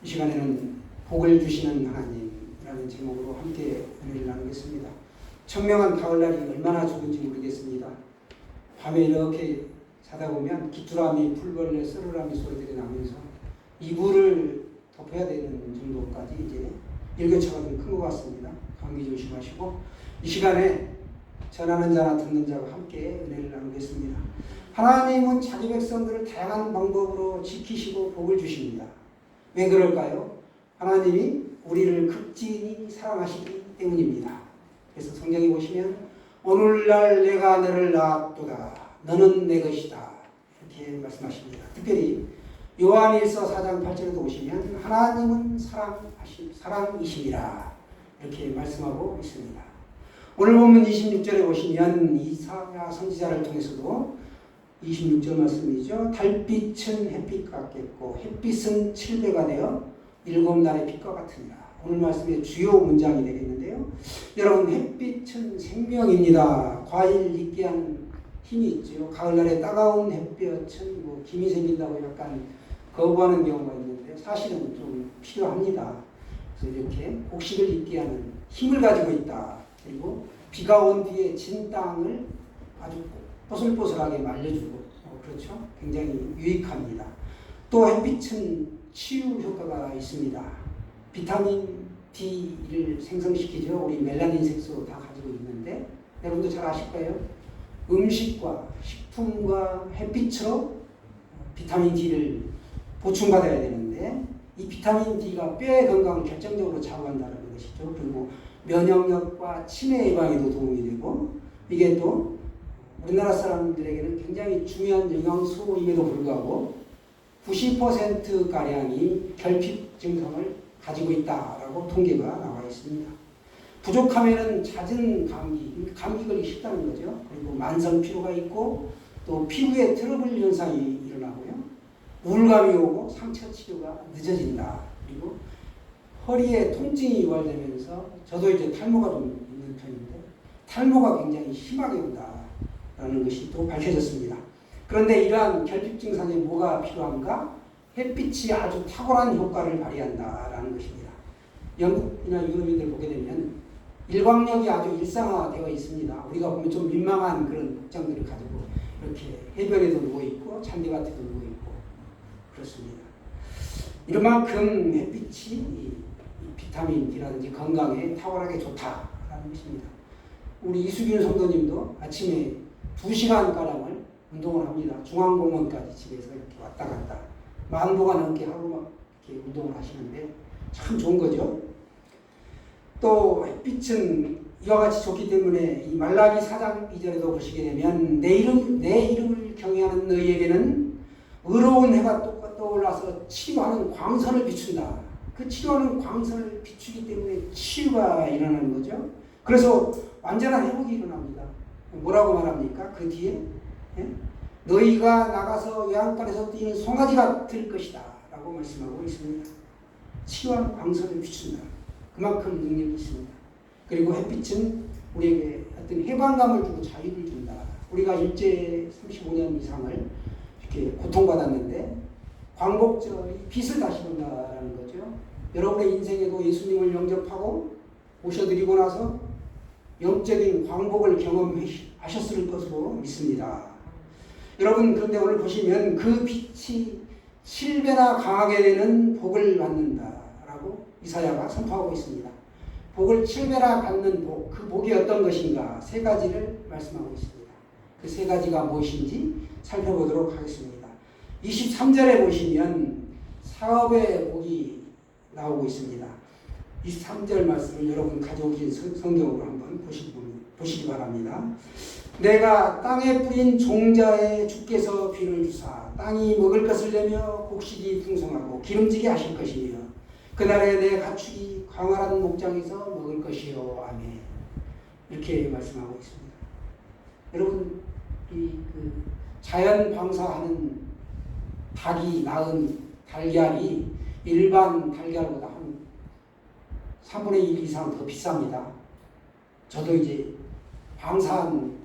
이 시간에는 복을 주시는 하나님이라는 제목으로 함께 은혜를 나누겠습니다. 청명한 가을날이 얼마나 좋은지 모르겠습니다. 밤에 이렇게 자다 보면 귀뚜라미, 풀벌레, 쓰르라미 소리들이 나면서 이불을 덮어야 되는 정도까지 이제 일교차가 좀 큰 것 같습니다. 감기 조심하시고 이 시간에 전하는 자나 듣는 자와 함께 은혜를 나누겠습니다. 하나님은 자기 백성들을 다양한 방법으로 지키시고 복을 주십니다. 왜 그럴까요? 하나님이 우리를 극진히 사랑하시기 때문입니다. 그래서 성경에 보시면 오늘날 내가 너를 낳았도다 너는 내 것이다 이렇게 말씀하십니다. 특별히 요한일서 4장 8절에도 보시면 하나님은 사랑이시니라 이렇게 말씀하고 있습니다. 오늘 보면 26절에 보시면 이사야 선지자를 통해서도 26절 말씀이죠. 달빛은 햇빛 같겠고 햇빛은 7배가 되어 7날의 빛과 같으니라. 오늘 말씀의 주요 문장이 되겠는데요. 여러분 햇빛은 생명입니다. 과일 익게 하는 힘이 있죠. 가을날에 따가운 햇볕은 김이 생긴다고 약간 거부하는 경우가 있는데 사실은 좀 필요합니다. 그래서 이렇게 곡식을 익게 하는 힘을 가지고 있다. 그리고 비가 온 뒤에 진 땅을 아주 뽀슬뽀슬하게 말려주고 그렇죠. 굉장히 유익합니다. 또 햇빛은 치유 효과가 있습니다. 비타민 D를 생성시키죠. 우리 멜라닌 색소 다 가지고 있는데 여러분도 잘 아실 거예요. 음식과 식품과 햇빛으로 비타민 D를 보충받아야 되는데 이 비타민 D가 뼈의 건강을 결정적으로 좌우한다는 것이죠. 그리고 면역력과 치매 예방에도 도움이 되고 이게 또 우리나라 사람들에게는 굉장히 중요한 영양소임에도 불구하고 90%가량이 결핍 증상을 가지고 있다라고 통계가 나와 있습니다. 부족하면은 잦은 감기 걸리기 쉽다는 거죠. 그리고 만성 피로가 있고 또 피부에 트러블 현상이 일어나고요. 우울감이 오고 상처 치료가 늦어진다. 그리고 허리에 통증이 유발되면서 저도 이제 탈모가 좀 있는 편인데 탈모가 굉장히 심하게 온다라는 것이 또 밝혀졌습니다. 그런데 이러한 결핍 증상에 뭐가 필요한가? 햇빛이 아주 탁월한 효과를 발휘한다라는 것입니다. 영국이나 유럽인들 보게 되면 일광욕이 아주 일상화되어 있습니다. 우리가 보면 좀 민망한 그런 복장들을 가지고 이렇게 해변에도 누워있고 잔디밭에도 누워있고 그렇습니다. 이만큼 햇빛이 이 비타민 D라든지 건강에 탁월하게 좋다라는 것입니다. 우리 이수균 성도님도 아침에 2시간가량을 운동을 합니다. 중앙공원까지 집에서 이렇게 왔다 갔다 만보가 넘게 하루만 이렇게 운동을 하시는데 참 좋은 거죠. 또 햇빛은 이와 같이 좋기 때문에 이 말라기 4장 2절에도 보시게 되면 내 이름을 경외하는 너희에게는 의로운 해가 떠올라서 치유하는 광선을 비춘다. 그 치유하는 광선을 비추기 때문에 치유가 일어나는 거죠. 그래서 완전한 회복이 일어납니다. 뭐라고 말합니까? 그 뒤에 너희가 나가서 외양간에서 뛰는 송아지가 될 것이다 라고 말씀하고 있습니다. 치유하는 광선을 비춘다. 그만큼 능력이 있습니다. 그리고 햇빛은 우리에게 어떤 해방감을 주고 자유를 준다. 우리가 일제 35년 이상을 이렇게 고통받았는데 광복절이 빛을 다시 본다라는 거죠. 여러분의 인생에도 예수님을 영접하고 모셔드리고 나서 영적인 광복을 경험하셨을 것으로 믿습니다. 여러분 그런데 오늘 보시면 그 빛이 7배나 강하게 되는 복을 받는다라고 이사야가 선포하고 있습니다. 복을 7배나 받는 복, 그 복이 어떤 것인가 3가지를 말씀하고 있습니다. 그 3가지가 무엇인지 살펴보도록 하겠습니다. 23절에 보시면 사업의 복이 나오고 있습니다. 23절 말씀을 여러분 가져오신 성경으로 한번 보시기 바랍니다. 내가 땅에 뿌린 종자에 주께서 비를 주사 땅이 먹을 것을 내며 곡식이 풍성하고 기름지게 하실 것이며 그날에 내 가축이 광활한 목장에서 먹을 것이요. 아멘. 이렇게 말씀하고 있습니다. 여러분 그 자연 방사하는 닭이 낳은 달걀이 일반 달걀보다 한 3분의 1 이상 더 비쌉니다. 저도 이제 방사한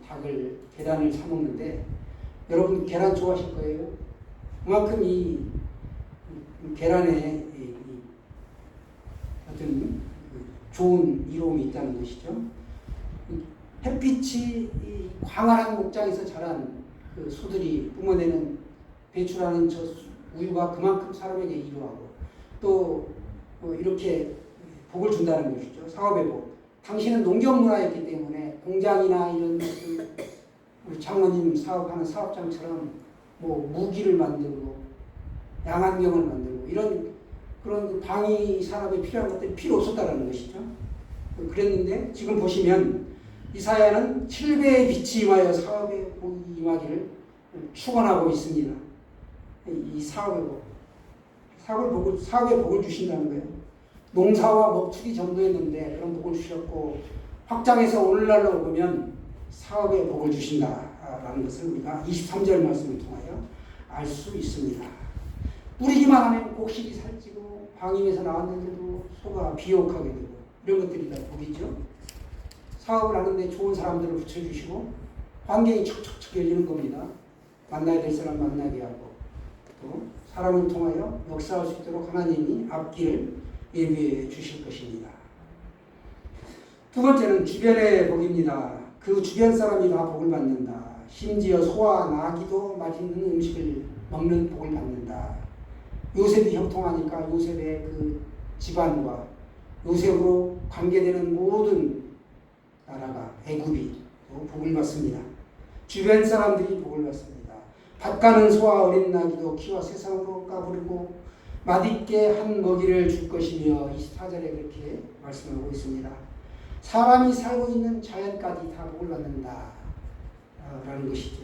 계란을 사 먹는데 여러분 계란 좋아하실 거예요. 그만큼 이 계란의 좋은 이로움이 있다는 것이죠. 햇빛이 이 광활한 목장에서 자란 그 소들이 뿜어내는 배출하는 저 우유가 그만큼 사람에게 이로하고 또 이렇게 복을 준다는 것이죠. 사업의 복. 당신은 농경 문화였기 때문에 공장이나 이런 것들, 우리 장모님 사업하는 사업장처럼 뭐 무기를 만들고 양안경을 만들고 이런 그런 방위 산업에 필요한 것들이 필요 없었다는 것이죠. 그랬는데 지금 보시면 이사야는 7배의 빛이 임하여 사업의 복이 임하기를 축원하고 있습니다. 이 사업의 복. 사업의 복을 주신다는 거예요. 농사와 먹축이 전부였는데 그런 복을 주셨고 확장해서 오늘날로 보면 사업의 복을 주신다라는 것을 우리가 23절 말씀을 통하여 알 수 있습니다. 뿌리기만 하면 곡식이 살찌고 방임에서 나왔는데도 소가 비옥하게 되고 이런 것들이 다 복이죠. 사업을 하는데 좋은 사람들을 붙여주시고 환경이 척척척 열리는 겁니다. 만나야 될 사람 만나게 하고 또 사람을 통하여 역사할 수 있도록 하나님이 앞길을 예비해 주실 것입니다. 두 번째는 주변의 복입니다. 그 주변 사람이 다 복을 받는다. 심지어 소와 나귀도 맛있는 음식을 먹는 복을 받는다. 요셉이 형통하니까 요셉의 그 집안과 요셉으로 관계되는 모든 나라가 애굽이 복을 받습니다. 주변 사람들이 복을 받습니다. 밭 가는 소와 어린 나귀도 키워 세상으로 까부르고 맛있게 한 먹이를 줄 것이며 24절에 그렇게 말씀하고 있습니다. 사람이 살고 있는 자연까지 다 복을 받는다 라는 것이죠.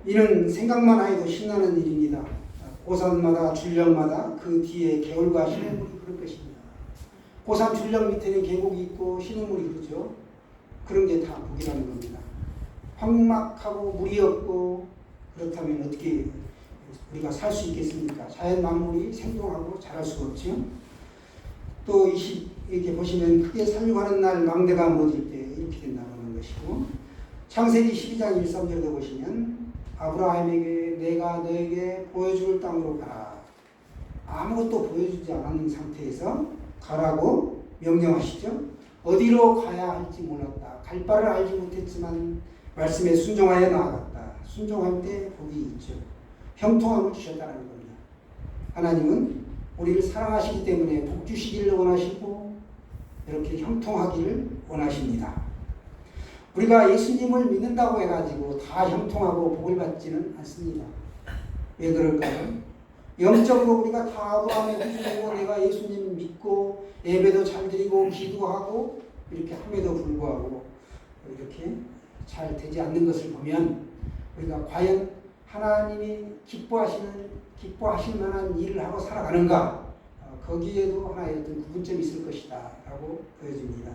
이는 생각만 해도 신나는 일입니다. 고산마다 줄령마다 그 뒤에 개울과 시냇물이 흐를 것입니다. 고산 줄령 밑에는 계곡이 있고 시냇물이 흐르죠. 그런 게 다 복이라는 겁니다. 황막하고 물이 없고 그렇다면 어떻게 우리가 살 수 있겠습니까? 자연 만물이 생동하고 자랄 수가 없죠. 또 이렇게 보시면 크게 살려가는 날 망대가 무너질 때 이렇게 된다는 것이고 창세기 12장 1~3절에 보시면 아브라함에게 내가 너에게 보여줄 땅으로 가라. 아무것도 보여주지 않은 상태에서 가라고 명령하시죠. 어디로 가야 할지 몰랐다. 갈 바를 알지 못했지만 말씀에 순종하여 나아갔다. 순종할 때 복이 있죠. 형통함을 주셨다는 겁니다. 하나님은 우리를 사랑하시기 때문에 복 주시기를 원하시고 이렇게 형통하기를 원하십니다. 우리가 예수님을 믿는다고 해가지고 다 형통하고 복을 받지는 않습니다. 왜 그럴까요? 영적으로 우리가 다 아브라함의 후손이고 내가 예수님 믿고 예배도 잘 드리고 기도하고 이렇게 함에도 불구하고 이렇게 잘 되지 않는 것을 보면 우리가 과연 하나님이 기뻐하실 만한 일을 하고 살아가는가? 거기에도 하나의 어떤 구분점이 있을 것이다 라고 보여집니다.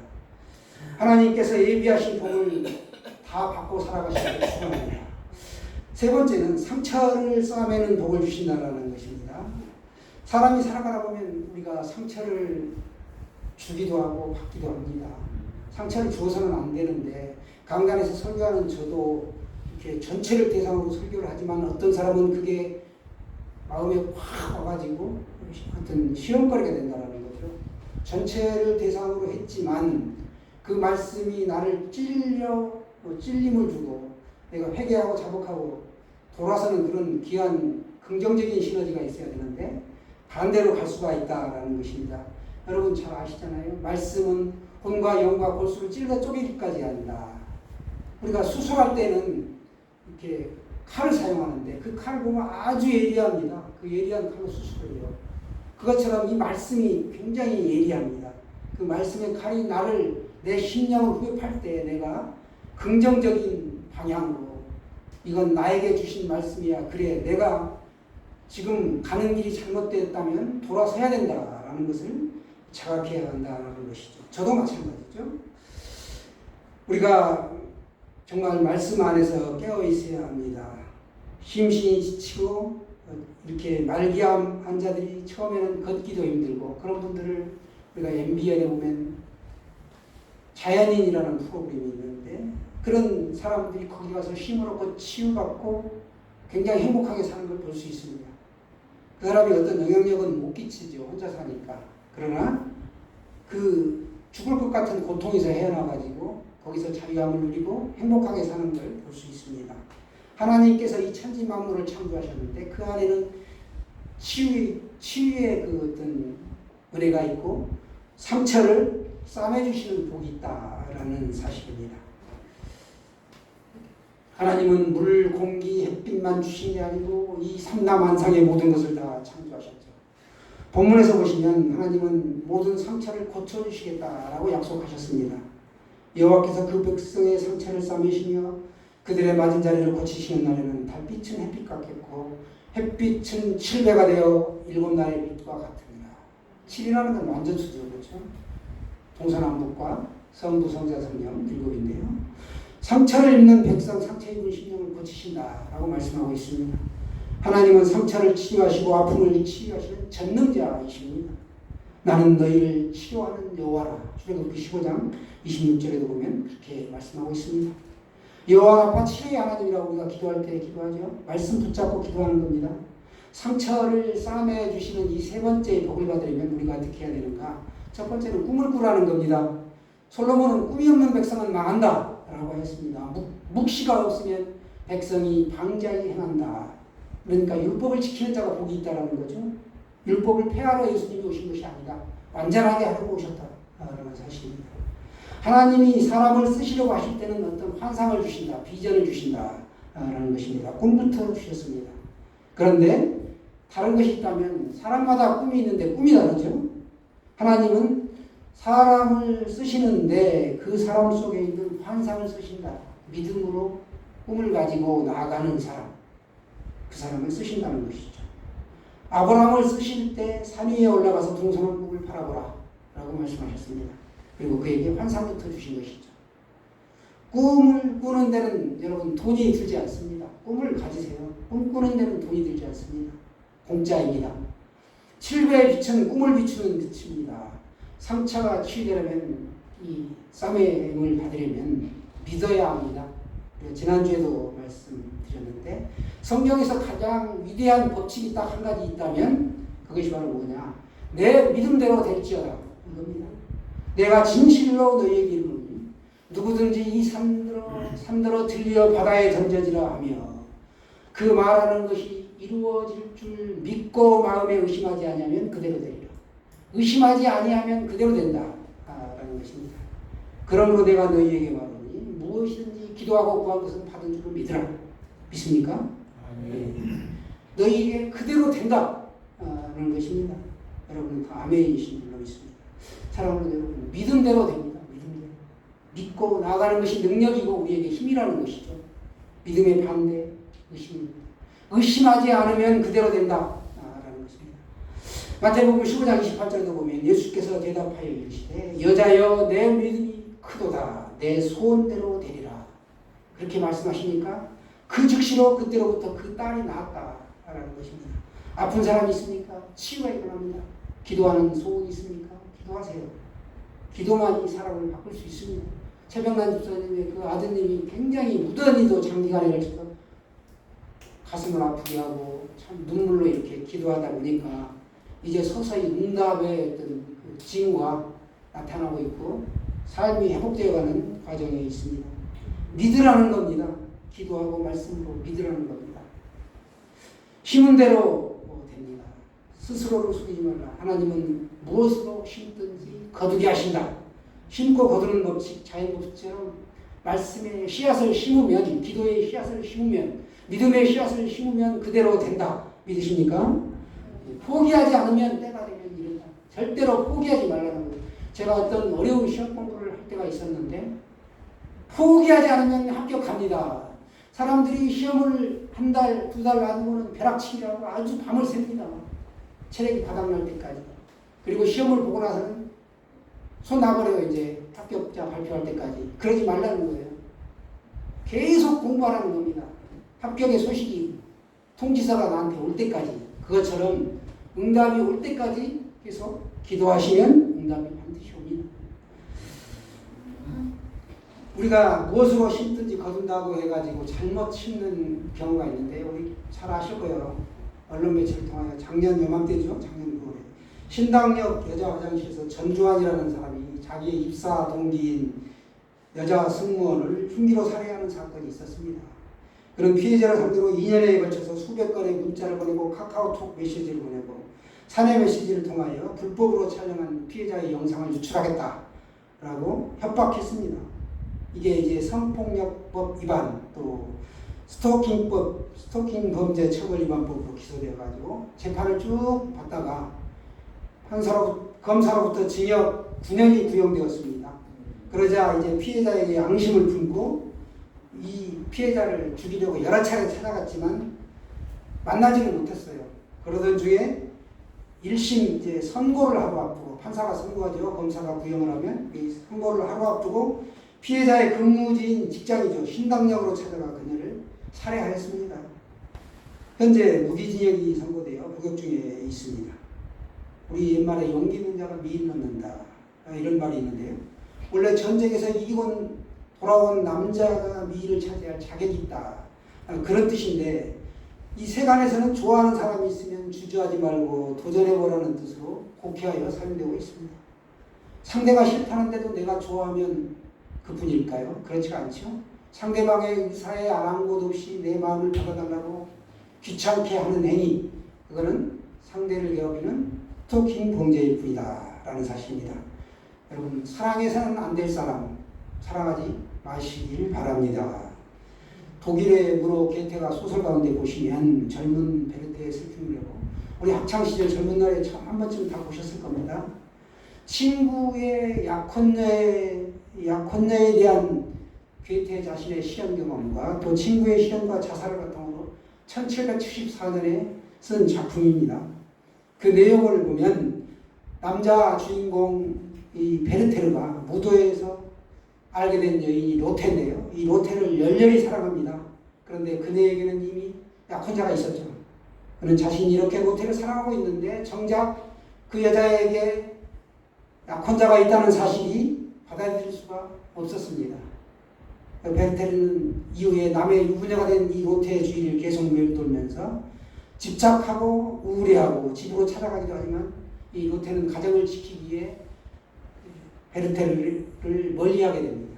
하나님께서 예비하신 복을 다 받고 살아가시기를 축원합니다. 세 번째는 상처를 쌓아매는 복을 주신다는 것입니다. 사람이 살아가다 보면 우리가 상처를 주기도 하고 받기도 합니다. 상처를 주어서는 안 되는데 강단에서 설교하는 저도 이렇게 전체를 대상으로 설교를 하지만 어떤 사람은 그게 마음에 확 와가지고 어떤 시험거리가 된다는 거죠. 전체를 대상으로 했지만 그 말씀이 나를 찔림을 주고 내가 회개하고 자복하고 돌아서는 그런 귀한 긍정적인 시너지가 있어야 되는데 반대로 갈 수가 있다라는 것입니다. 여러분 잘 아시잖아요. 말씀은 혼과 영과 골수를 찔러 쪼개기까지 한다. 우리가 수술할 때는 이렇게 칼을 사용하는데 그 칼을 보면 아주 예리합니다. 그 예리한 칼로 수술을 해요. 그것처럼 이 말씀이 굉장히 예리합니다. 그 말씀의 칼이 나를 내 심령을 후벼팔 때 내가 긍정적인 방향으로 이건 나에게 주신 말씀이야. 그래 내가 지금 가는 길이 잘못되었다면 돌아서야 된다라는 것을 자각해야 한다는 것이죠. 저도 마찬가지죠. 우리가 정말 말씀 안에서 깨어 있어야 합니다. 심신이 지치고 이렇게 말기암 환자들이 처음에는 걷기도 힘들고 그런 분들을 우리가 MBN에 보면 자연인이라는 프로그램이 있는데 그런 사람들이 거기 가서 쉼을 얻고 치유받고 굉장히 행복하게 사는 걸 볼 수 있습니다. 그 사람이 어떤 영향력은 못 끼치죠. 혼자 사니까. 그러나 그 죽을 것 같은 고통에서 헤어나가지고 거기서 자유함을 누리고 행복하게 사는 걸 볼 수 있습니다. 하나님께서 이 천지 만물을 창조하셨는데 그 안에는 치유의 그 어떤 은혜가 있고 상처를 싸매주시는 복이 있다라는 사실입니다. 하나님은 물, 공기, 햇빛만 주신 게 아니고 이 삼라만상의 모든 것을 다 창조하셨죠. 본문에서 보시면 하나님은 모든 상처를 고쳐주시겠다라고 약속하셨습니다. 여호와께서 그 백성의 상처를 싸매시며 그들의 맞은 자리를 고치시는 날에는 달빛은 햇빛 같겠고 햇빛은 7배가 되어 7날의 빛과 같으니라. 7이라는 건 완전 수죠. 그렇죠? 동서남북과 성부, 성자, 성령 7인데요. 상처를 입는 백성, 상처 입은 심령을 고치신다라고 말씀하고 있습니다. 하나님은 상처를 치유하시고 아픔을 치유하시는 전능자이십니다. 나는 너희를 치료하는 여호와라. 출애굽기 15장 26절에도 보면 그렇게 말씀하고 있습니다. 여호와 라파 치료의 하나님이라고 우리가 기도할 때 기도하죠. 말씀 붙잡고 기도하는 겁니다. 상처를 싸매 주시는 이 세 번째 복을 받으려면 우리가 어떻게 해야 되는가? 첫 번째는 꿈을 꾸라는 겁니다. 솔로몬은 꿈이 없는 백성은 망한다 라고 했습니다. 묵시가 없으면 백성이 방자히 행한다. 그러니까 율법을 지키는 자가 복이 있다라는 거죠. 율법을 폐하러 예수님이 오신 것이 아니다. 완전하게 하려고 오셨다라는 사실입니다. 하나님이 사람을 쓰시려고 하실 때는 어떤 환상을 주신다, 비전을 주신다라는 것입니다. 꿈부터 주셨습니다. 그런데 다른 것이 있다면 사람마다 꿈이 있는데 꿈이 다르죠. 하나님은 사람을 쓰시는데 그 사람 속에 있는 환상을 쓰신다. 믿음으로 꿈을 가지고 나아가는 사람, 그 사람을 쓰신다는 것이죠. 아브라함을 쓰실 때 산 위에 올라가서 동서남북을 바라보라 라고 말씀하셨습니다. 그리고 그에게 환상부터 주신 것이죠. 꿈을 꾸는 데는 여러분 돈이 들지 않습니다. 꿈을 가지세요. 꿈 꾸는 데는 돈이 들지 않습니다. 공짜입니다. 7배의 빛은 꿈을 비추는 빛입니다. 상처가 치유되려면 이 싸매임을 받으려면 믿어야 합니다. 지난주에도 말씀드렸는데 성경에서 가장 위대한 법칙이 딱 한 가지 있다면 그것이 바로 뭐냐? 내 믿음대로 될지어다. 이겁니다. 내가 진실로 너희에게 이르노니 누구든지 이 산더러 들려 바다에 던져지라 하며 그 말하는 것이 이루어질 줄 믿고 마음에 의심하지 아니하면 그대로 되리라. 의심하지 아니하면 그대로 된다 라는 것입니다. 그러므로 내가 너희에게 말하노니 무엇이든지 기도하고 구한 것은 받은 줄을 믿으라. 믿습니까? 네. 너희에게 그대로 된다 라는 것입니다. 여러분 다 아멘이신 줄로 믿습니다. 사랑하는 여러분, 믿음대로 됩니다. 믿음대로. 믿고 나아가는 것이 능력이고 우리에게 힘이라는 것이죠. 믿음의 반대, 의심입니다. 의심하지 않으면 그대로 된다 라는 것입니다. 마태복음 15장 28절에도 보면 예수께서 대답하여 이르시되 여자여 내 믿음이 크도다 내 소원대로 되리라. 그렇게 말씀하시니까 그 즉시로 그때로부터 그 딸이 나았다라는 것입니다. 아픈 사람이 있습니까? 치유가 일어납니다. 기도하는 소원이 있습니까? 기도하세요. 기도만이 사람을 바꿀 수 있습니다. 최병란 집사님의 그 아드님이 굉장히 무던히도 장기간에 걸쳐서 가슴을 아프게 하고 참 눈물로 이렇게 기도하다 보니까 이제 서서히 응답의 어떤 그 징후가 나타나고 있고 삶이 회복되어가는 과정에 있습니다. 믿으라는 겁니다. 기도하고 말씀으로 믿으라는 겁니다. 심은 대로 됩니다. 스스로를 숙이지 말라. 하나님은 무엇으로 심든지 거두게 하신다. 심고 거두는 법칙, 자연 법칙처럼 말씀의 씨앗을 심으면, 기도의 씨앗을 심으면, 믿음의 씨앗을 심으면 그대로 된다. 믿으십니까? 포기하지 않으면 때가 되면 이른다. 절대로 포기하지 말라는 거예요. 제가 어떤 어려운 시험 공부를 할 때가 있었는데 포기하지 않으면 합격합니다. 사람들이 시험을 한 달, 두 달 놔두고는 벼락치기라고 아주 밤을 샙니다. 체력이 바닥날 때까지. 그리고 시험을 보고 나서는 손 놔버려요. 이제 합격자 발표할 때까지. 그러지 말라는 거예요. 계속 공부하라는 겁니다. 합격의 소식이 통지서가 나한테 올 때까지. 그것처럼 응답이 올 때까지 계속 기도하시면 응답이 반드시 옵니다. 우리가 무엇으로 심든지 거둔다고 해가지고 잘못 심는 경우가 있는데 우리 잘 아실 거예요. 언론 매체를 통하여 작년 요맘때죠. 작년 9월에 신당역 여자 화장실에서 전주환이라는 사람이 자기의 입사 동기인 여자 승무원을 흉기로 살해하는 사건이 있었습니다. 그런 피해자를 상대로 2년에 걸쳐서 수백 건의 문자를 보내고 카카오톡 메시지를 보내고 사내 메시지를 통하여 불법으로 촬영한 피해자의 영상을 유출하겠다라고 협박했습니다. 이게 이제 성폭력법 위반 또 스토킹 범죄 처벌 위반법으로 기소되어가지고 재판을 쭉 받다가 검사로부터 징역 9년이 구형되었습니다. 그러자 이제 피해자에게 앙심을 품고 이 피해자를 죽이려고 여러 차례 찾아갔지만 만나지를 못했어요. 그러던 중에 1심 이제 선고를 하루 앞두고 판사가 선고하죠. 검사가 구형을 하면 이 선고를 하루 앞두고 피해자의 근무지인 직장이죠. 신당역으로 찾아가 그녀를 살해하였습니다. 현재 무기징역이 선고되어 구역 중에 있습니다. 우리 옛말에 용기 있는 자가 미인 넣는다 이런 말이 있는데요. 원래 전쟁에서 이기고 돌아온 남자가 미인을 차지할 자격이 있다 그런 뜻인데 이 세간에서는 좋아하는 사람이 있으면 주저하지 말고 도전해보라는 뜻으로 곡해하여 사용되고 있습니다. 상대가 싫다는데도 내가 좋아하면 그뿐일까요? 그렇지가 않죠. 상대방의 의사에 아랑곳 없이 내 마음을 받아달라고 귀찮게 하는 행위, 그거는 상대를 괴롭히는 스토킹 범죄일 뿐이다 라는 사실입니다. 여러분, 사랑해서는 안 될 사람 사랑하지 마시길 바랍니다. 독일의 문호 게테가 소설 가운데 보시면 젊은 베르테의 슬픔을 하고 우리 학창시절 젊은 날에 참 한 번쯤 다 보셨을 겁니다. 친구의 약혼녀에 대한 게테 자신의 시련 경험과 또 친구의 시련과 자살을 바탕으로 1774년에 쓴 작품입니다. 그 내용을 보면 남자 주인공 이 베르테르가 무도에서 알게 된 여인이 로테인데요. 이 로테를 열렬히 사랑합니다. 그런데 그녀에게는 이미 약혼자가 있었죠. 그는 자신이 이렇게 로테를 사랑하고 있는데 정작 그 여자에게 약혼자가 있다는 사실이 받아들일 수가 없었습니다. 베르테르는 이후에 남의 유부녀가 된 이 로테의 주위를 계속 맴돌면서 집착하고 우울해하고 집으로 찾아가기도 하지만 이 로테는 가정을 지키기 위해 베르테르를 멀리하게 됩니다.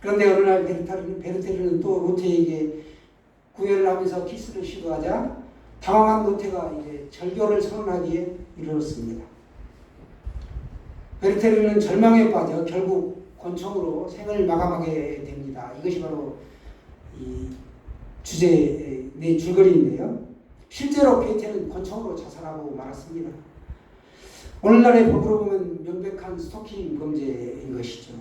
그런데 어느 날 베르테르는 또 로테에게 구애를 하면서 키스를 시도하자 당황한 로테가 이제 절교를 선언하기에 이르렀습니다. 베르테르는 절망에 빠져 결국 권총으로 생을 마감하게 됩니다. 이것이 바로 이 주제의 내 줄거리인데요. 실제로 게테는 권총으로 자살하고 말았습니다. 오늘날의 법으로 보면 명백한 스토킹 범죄인 것이죠.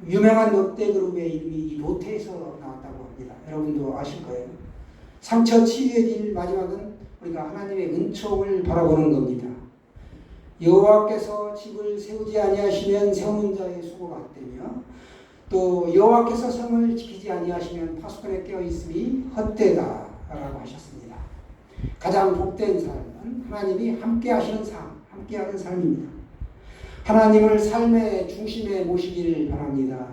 유명한 롯데 그룹의 이름이 로테에서 나왔다고 합니다. 여러분도 아실 거예요. 상처 치유의 길 마지막은 우리가 하나님의 은총을 바라보는 겁니다. 여호와께서 집을 세우지 아니하시면 세우는 자의 수고가 헛되며 또 여호와께서 성을 지키지 아니하시면 파수꾼에 깨어 있음이 헛되다라고 하셨습니다. 가장 복된 삶은 하나님이 함께 하시는 삶, 함께하는 삶입니다. 하나님을 삶의 중심에 모시길 바랍니다.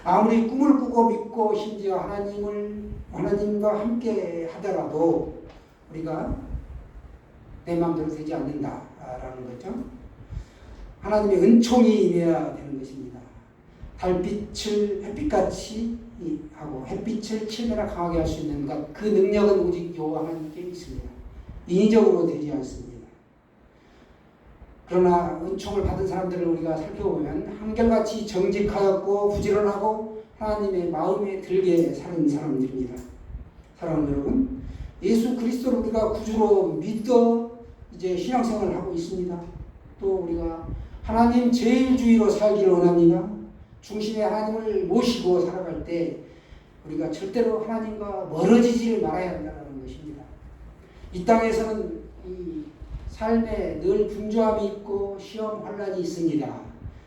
아무리 꿈을 꾸고 믿고 심지어 하나님과 함께 하더라도 우리가 내 마음대로 되지 않는다라는 거죠. 하나님의 은총이 임해야 되는 것입니다. 달빛을 햇빛같이 하고 햇빛을 7배나 강하게 할 수 있는 것, 그 능력은 오직 여호와 하나님께 있습니다. 인위적으로 되지 않습니다. 그러나 은총을 받은 사람들을 우리가 살펴보면 한결같이 정직하였고 부지런하고 하나님의 마음에 들게 사는 사람들입니다. 사랑하는 여러분, 예수 그리스도를 우리가 구주로 믿어 이제 신앙생활을 하고 있습니다. 또 우리가 하나님 제일주의로 살기를 원합니다. 중심에 하나님을 모시고 살아갈 때 우리가 절대로 하나님과 멀어지지를 말아야 한다는 것입니다. 이 땅에서는 이 삶에 늘 분주함이 있고 시험 환란이 있습니다.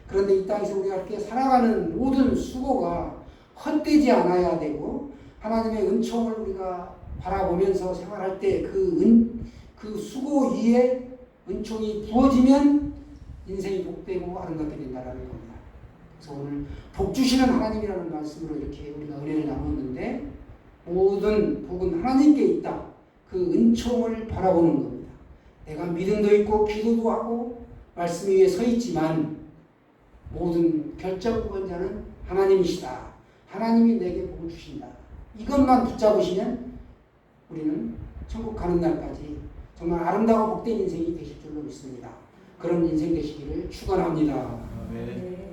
그런데 이 땅에서 우리가 이렇게 살아가는 모든 수고가 헛되지 않아야 되고 하나님의 은총을 우리가 바라보면서 생활할 때 그 수고 위에 은총이 부어지면 인생이 복되고 아름답게 된다는 겁니다. 그래서 오늘 복 주시는 하나님이라는 말씀으로 이렇게 우리가 은혜를 나눴는데 모든 복은 하나님께 있다. 그 은총을 바라보는 겁니다. 내가 믿음도 있고 기도도 하고 말씀 위에 서 있지만 모든 결정권자는 하나님이시다. 하나님이 내게 복을 주신다. 이것만 붙잡으시면 우리는 천국 가는 날까지 정말 아름다워 복된 인생이 되실 줄로 믿습니다. 그런 인생 되시기를 축원합니다. 네.